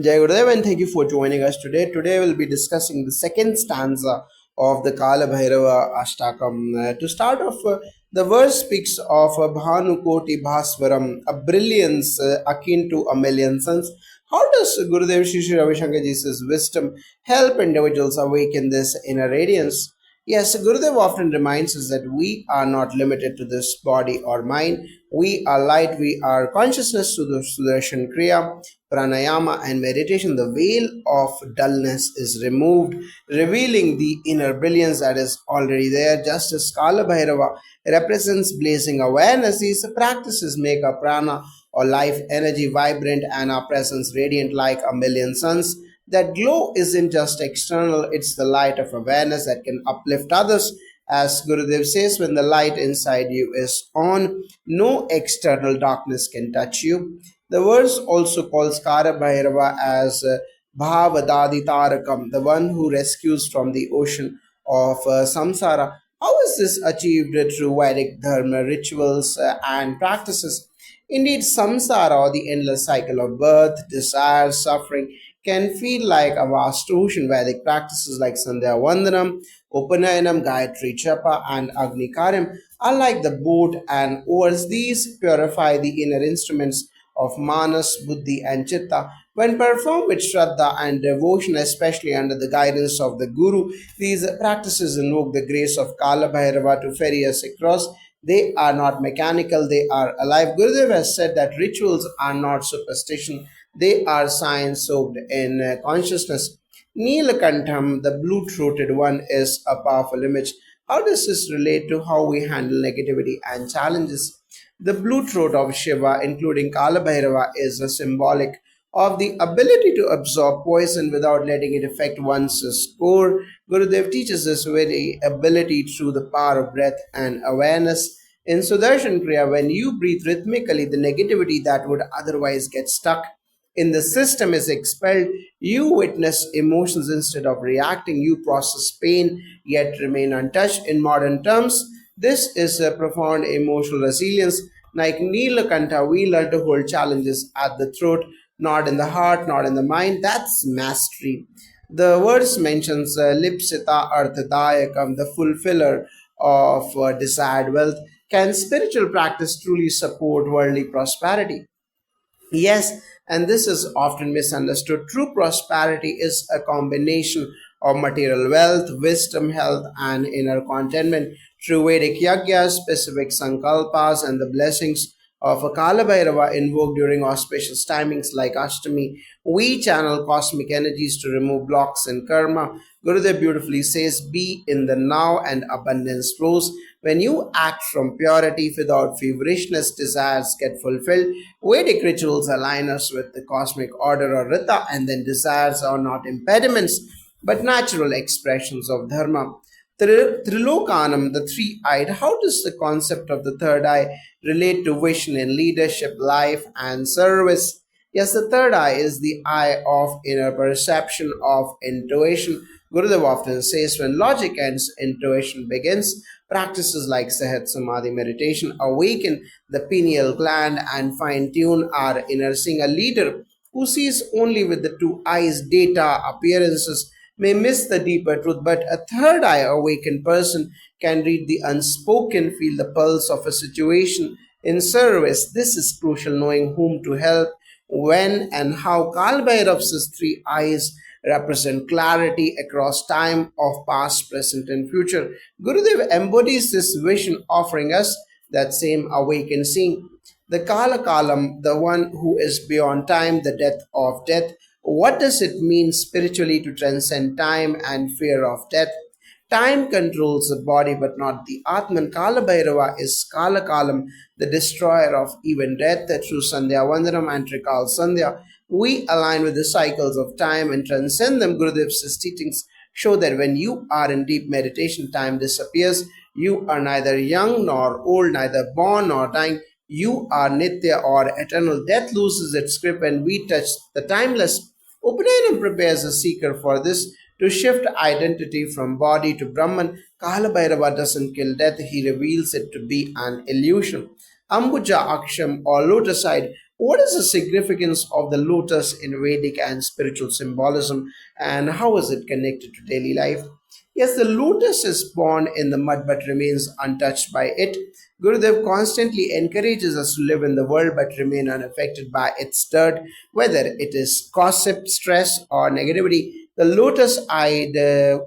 Jai Gurudev, and thank you for joining us today. Today we'll be discussing the second stanza of the Kala Bhairava Ashtakam. To start off, the verse speaks of a Bhanu Koti Bhaswaram, a brilliance akin to a million suns. How does Gurudev Shri Shri Ravi Shankar Ji's wisdom help individuals awaken this inner radiance? Yes, Gurudev often reminds us that we are not limited to this body or mind. We are light, we are consciousness to the Sudarshan Kriya, pranayama, and meditation. The veil of dullness is removed, revealing the inner brilliance that is already there. Just as Kala Bhairava represents blazing awareness, these practices make our prana or life energy vibrant and our presence radiant like a million suns. That glow isn't just external, it's the light of awareness that can uplift others. As Gurudev says, when the light inside you is on, no external darkness can touch you. The verse also calls Kara Bhairava as Bhavadadi Tarakam, the one who rescues from the ocean of samsara. How is this achieved through Vedic dharma rituals and practices? Indeed, samsara, or the endless cycle of birth, desire, suffering, can feel like a vast ocean. Vedic practices like Sandhya Vandanam, Upanayanam, Gayatri Chapa, and Agni Karyam are like the boat and oars. These purify the inner instruments of Manas, Buddhi, and Chitta. When performed with Shraddha and devotion, especially under the guidance of the Guru, these practices invoke the grace of Kala Bhairava to ferry us across. They are not mechanical, they are alive. Gurudev has said that rituals are not superstition, they are science soaked in consciousness. Neelakantham, the blue throated one, is a powerful image. How does this relate to how we handle negativity and challenges? The blue throat of Shiva, including Kalabhairava, is a symbolic of the ability to absorb poison without letting it affect one's core. Gurudev teaches this very ability through the power of breath and awareness. In Sudarshan Kriya, when you breathe rhythmically, the negativity that would otherwise get stuck in the system is expelled. You witness emotions instead of reacting. You process pain yet remain untouched. In modern terms, this is a profound emotional resilience. Like Neelakanta, we learn to hold challenges at the throat, not in the heart, not in the mind. That's mastery. The verse mentions Lipsita Arthadayakam, the fulfiller of desired wealth. Can spiritual practice truly support worldly prosperity? Yes, and this is often misunderstood. True prosperity is a combination of material wealth, wisdom, health, and inner contentment. Through Vedic yajnas, specific sankalpas, and the blessings of a Kala Bhairava invoked during auspicious timings like Ashtami, we channel cosmic energies to remove blocks in karma. Gurudev beautifully says, be in the now and abundance flows. When you act from purity without feverishness, desires get fulfilled. Vedic rituals align us with the cosmic order or Rita, and then desires are not impediments but natural expressions of dharma. Trilokanam, the three eyed, how does the concept of the third eye relate to vision in leadership, life, and service? Yes, the third eye is the eye of inner perception, of intuition. Gurudev often says when logic ends, intuition begins. Practices like Sahat Samadhi meditation awaken the pineal gland and fine tune our inner seeing. A leader who sees only with the two eyes, data, appearances, may miss the deeper truth, but a third eye awakened person can read the unspoken, feel the pulse of a situation in service. This is crucial, knowing whom to help, when, and how. Kal Bhairav's three eyes represent clarity across time of past, present, and future. Gurudev embodies this vision, offering us that same awakened seeing. The Kala Kalam, the one who is beyond time, the death of death. What does it mean spiritually to transcend time and fear of death? Time controls the body but not the Atman. Kala Bhairava is Kala Kalam, the destroyer of even death. Through Sandhya Vandanam and Trikal Sandhya, we align with the cycles of time and transcend them. Gurudev's teachings show that when you are in deep meditation, time disappears. You are neither young nor old, neither born nor dying. You are Nitya or eternal. Death loses its grip when we touch the timeless. Upanayana prepares a seeker for this to shift identity from body to Brahman. Kala Bhairava doesn't kill death, he reveals it to be an illusion. Ambuja Aksham or lotus side, What is the significance of the lotus in Vedic and spiritual symbolism, and how is it connected to daily life? Yes, the lotus is born in the mud but remains untouched by it. Gurudev constantly encourages us to live in the world but remain unaffected by its dirt, whether it is gossip, stress, or negativity. The lotus eyed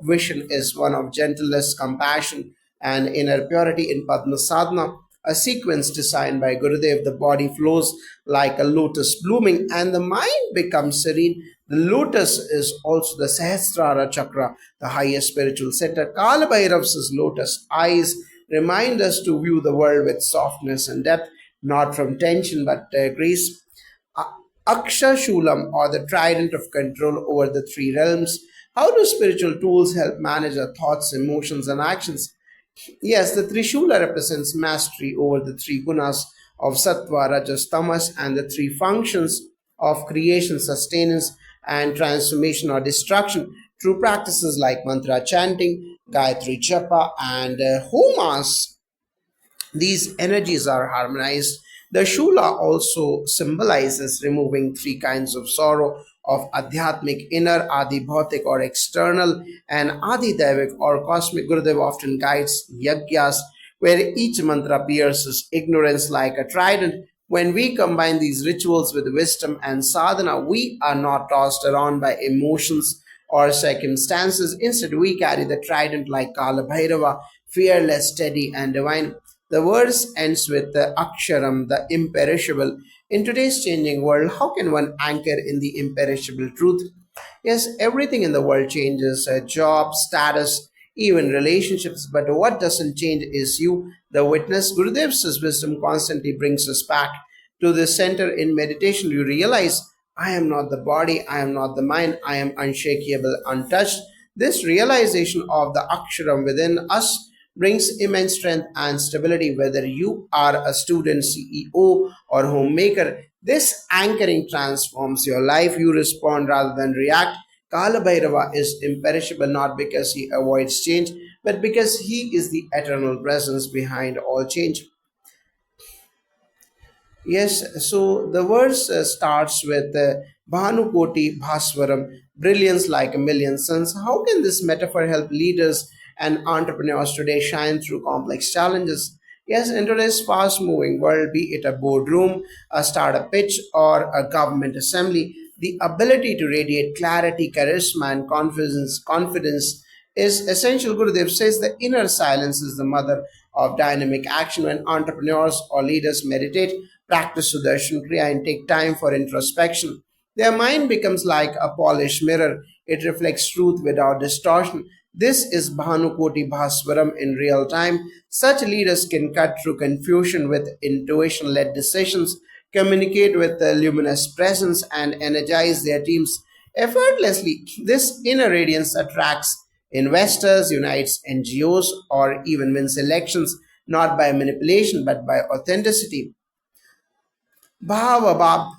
vision is one of gentleness, compassion, and inner purity in Padma Sadhana, a sequence designed by Gurudev. The body flows like a lotus blooming and the mind becomes serene. The lotus is also the Sahasrara chakra, the highest spiritual center. Kala Bhairav's lotus eyes remind us to view the world with softness and depth, not from tension but grace. Aksha Shulam, or the trident of control over the three realms. How do spiritual tools help manage our thoughts, emotions, and actions? Yes, the Trishula represents mastery over the three gunas of Sattva, Rajas, Tamas, and the three functions of creation, sustenance, and transformation or destruction. Through practices like mantra chanting, Gayatri Japa, and Homas, these energies are harmonized. The Shula also symbolizes removing three kinds of sorrow of Adhyatmic, inner, Adi Bhautik or external, and Adi Daivik or cosmic. Gurudev often guides yagyas where each mantra pierces ignorance like a trident. When we combine these rituals with wisdom and sadhana, we are not tossed around by emotions or circumstances. Instead, we carry the trident like Kala Bhairava, fearless, steady, and divine. The verse ends with the Aksharam, the imperishable. In today's changing world, how can one anchor in the imperishable truth? Yes, everything in the world changes job, status, even relationships, but what doesn't change is you, the witness. Gurudev's wisdom constantly brings us back to the center in meditation. You realize, I am not the body, I am not the mind, I am unshakable, untouched. This realization of the Aksharam within us brings immense strength and stability, whether you are a student, CEO, or homemaker. This anchoring transforms your life. You respond rather than react. Kala Bhairava is imperishable not because he avoids change, but because he is the eternal presence behind all change. Yes, so the verse starts with Bhanukoti Bhaswaram, brilliance like a million suns. How can this metaphor help leaders and entrepreneurs today shine through complex challenges? Yes, in today's fast moving world, be it a boardroom, a startup pitch, or a government assembly, the ability to radiate clarity, charisma, and confidence is essential. Gurudev says the inner silence is the mother of dynamic action. When entrepreneurs or leaders meditate, practice Sudarshan Kriya, and take time for introspection, their mind becomes like a polished mirror. It reflects truth without distortion. This is Bhanukoti Bhaswaram in real time. Such leaders can cut through confusion with intuition led decisions, communicate with a luminous presence, and energize their teams effortlessly. This inner radiance attracts investors, unites NGOs, or even wins elections, not by manipulation but by authenticity. Bhava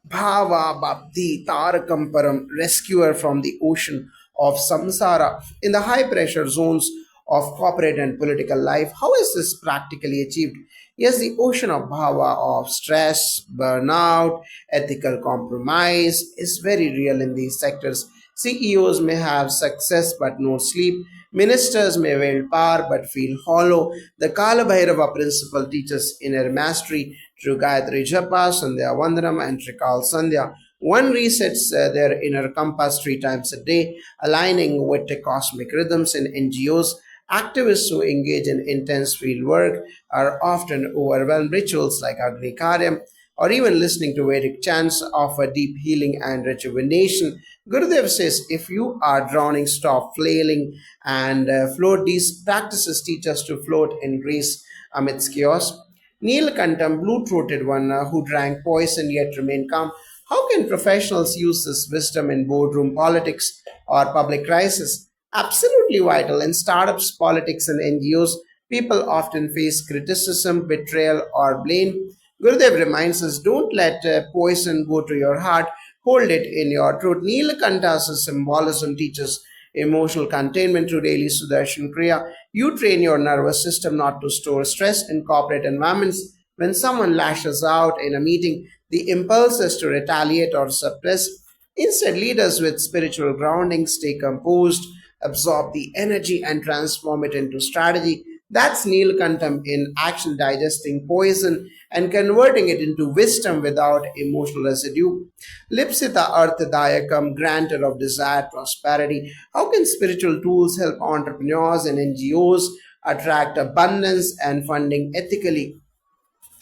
Bhava Bhabdi Tarakamparam, rescuer from the ocean of samsara in the high pressure zones of corporate and political life. How is this practically achieved? Yes, the ocean of bhava, of stress, burnout, ethical compromise is very real in these sectors. CEOs may have success but no sleep. Ministers may wield power but feel hollow. The Kala Bhairava principle teaches inner mastery through Gayatri Japa, Sandhya Vandanam, and Trikal Sandhya. One resets their inner compass three times a day, aligning with the cosmic rhythms in NGOs. Activists who engage in intense field work are often overwhelmed. Rituals like Agni Karyam or even listening to Vedic chants offer deep healing and rejuvenation. Gurudev says, if you are drowning, stop flailing and float. These practices teach us to float in grace amidst chaos. Neelakantam, blue throated one who drank poison yet remained calm. How can professionals use this wisdom in boardroom politics or public crisis? Absolutely vital. In startups, politics, and NGOs, people often face criticism, betrayal, or blame. Gurudev reminds us, don't let poison go to your heart, hold it in your throat. Neelakanta's symbolism teaches emotional containment through daily Sudarshan Kriya. You train your nervous system not to store stress in corporate environments When someone lashes out in a meeting, the impulse is to retaliate or suppress. Instead, leaders with spiritual grounding stay composed, absorb the energy, and transform it into strategy. That's Nilkantam in action, digesting poison and converting it into wisdom without emotional residue. Lipsita Arthadayakam, grantor of desired prosperity. How can spiritual tools help entrepreneurs and NGOs attract abundance and funding ethically?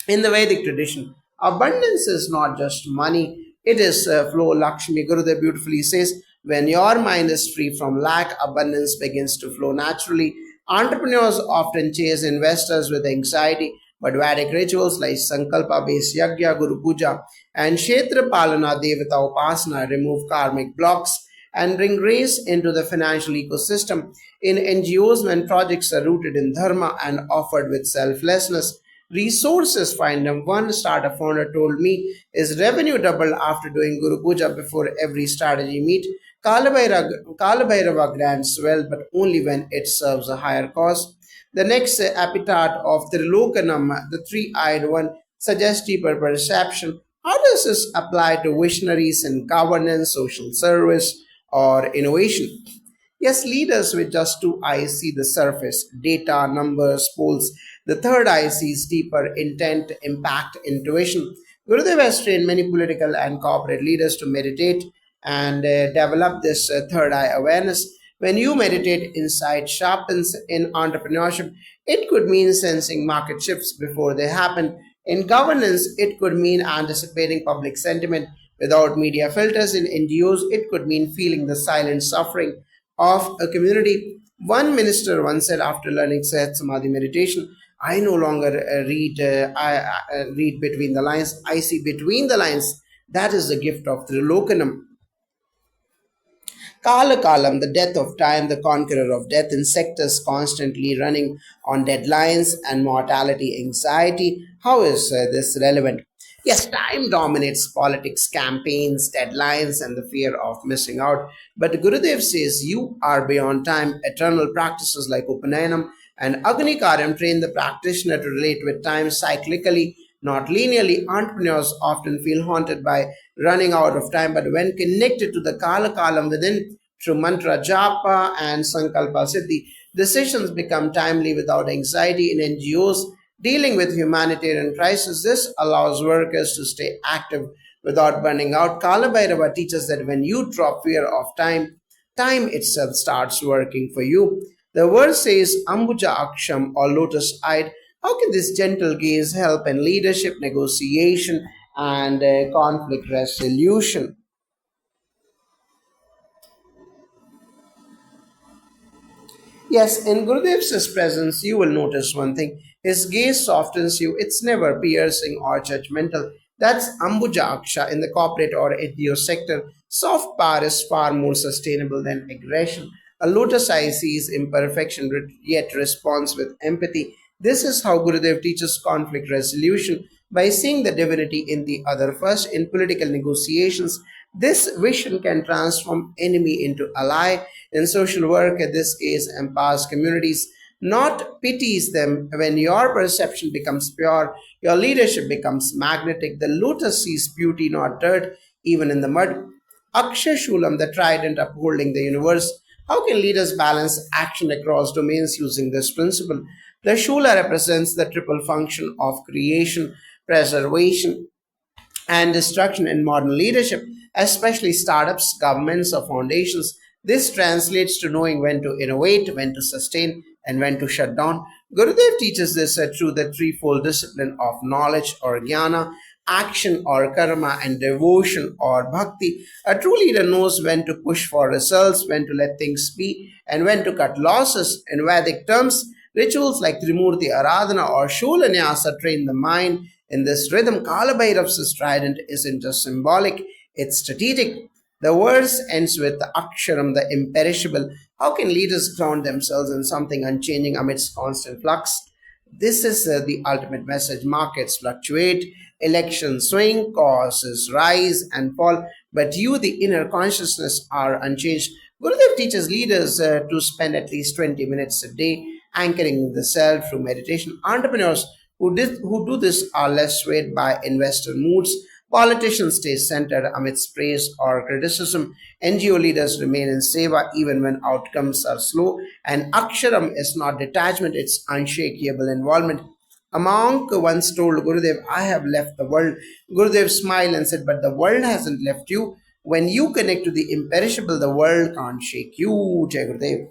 In the Vedic tradition, abundance is not just money, it is flow. Lakshmi Gurudev beautifully says, when your mind is free from lack, abundance begins to flow naturally. Entrepreneurs often chase investors with anxiety, but Vedic rituals like Sankalpa based Yagya, Guru Puja, and Kshetra Palana Devata Upasana remove karmic blocks and bring grace into the financial ecosystem. In NGOs, when projects are rooted in dharma and offered with selflessness, resources find them. One startup founder told me his revenue doubled after doing Guru Puja before every strategy meet. Kalabhairava grants well, but only when it serves a higher cause. The next epitaph of Trilokanam, the three-eyed one, suggests deeper perception. How does this apply to visionaries in governance, social service, or innovation? Yes, leaders with just two eyes see the surface, data, numbers, polls. The third eye sees deeper intent, impact, intuition. Gurudev has trained many political and corporate leaders to meditate and develop this third eye awareness. When you meditate, insight sharpens. In entrepreneurship, it could mean sensing market shifts before they happen. In governance, it could mean anticipating public sentiment without media filters. In NGOs, it could mean feeling the silent suffering of a community. One minister once said after learning Sahat Samadhi meditation, I no longer read between the lines, I see between the lines. That is the gift of Trilokanam. Kala Kalam, the death of time, the conqueror of death in sectors constantly running on deadlines and mortality anxiety. How is this relevant? Yes, time dominates politics, campaigns, deadlines, and the fear of missing out. But Gurudev says you are beyond time. Eternal practices like Upanayanam and Agnikaram train the practitioner to relate with time cyclically, not linearly. Entrepreneurs often feel haunted by running out of time, but when connected to the Kala Kalam within through mantra japa and sankalpa siddhi, decisions become timely without anxiety. In NGOs dealing with humanitarian crisis, this allows workers to stay active without burning out. Kala Bhairava teaches that when you drop fear of time, time itself starts working for you. The verse says Ambuja Aksham or lotus eyed. How can this gentle gaze help in leadership, negotiation, and conflict resolution? Yes, in Gurudev's presence, you will notice one thing. His gaze softens you. It's never piercing or judgmental. That's Ambuja Aksha in the corporate or NGO sector. Soft power is far more sustainable than aggression. A lotus eye sees imperfection yet responds with empathy. This is how Gurudev teaches conflict resolution by seeing the divinity in the other. First, in political negotiations, this vision can transform enemy into ally. In social work, this case empowers communities, not pities them. When your perception becomes pure, your leadership becomes magnetic. The lotus sees beauty, not dirt, even in the mud. Aksha the trident upholding the universe. How can leaders balance action across domains using this principle? The Shula represents the triple function of creation, preservation, and destruction in modern leadership, especially startups, governments, or foundations. This translates to knowing when to innovate, when to sustain, and when to shut down. Gurudev teaches this through the threefold discipline of knowledge or jnana, action or karma, and devotion or bhakti. A true leader knows when to push for results, when to let things be, and when to cut losses. In Vedic terms, rituals like Trimurti Aradhana or Sholanyasa train the mind in this rhythm. Kalabhairav's trident isn't just symbolic, it's strategic. The verse ends with the Aksharam, the imperishable. How can leaders ground themselves in something unchanging amidst constant flux? This is the ultimate message. Markets fluctuate, elections swing, causes rise and fall, but you, the inner consciousness, are unchanged. Gurudev teaches leaders to spend at least 20 minutes a day anchoring the self through meditation. Entrepreneurs who do this are less swayed by investor moods. Politicians stay centered amidst praise or criticism. NGO leaders remain in seva even when outcomes are slow. And Aksharam is not detachment, it's unshakable involvement. A monk once told Gurudev, I have left the world. Gurudev smiled and said, but the world hasn't left you. When you connect to the imperishable, the world can't shake you. Jai Gurudev.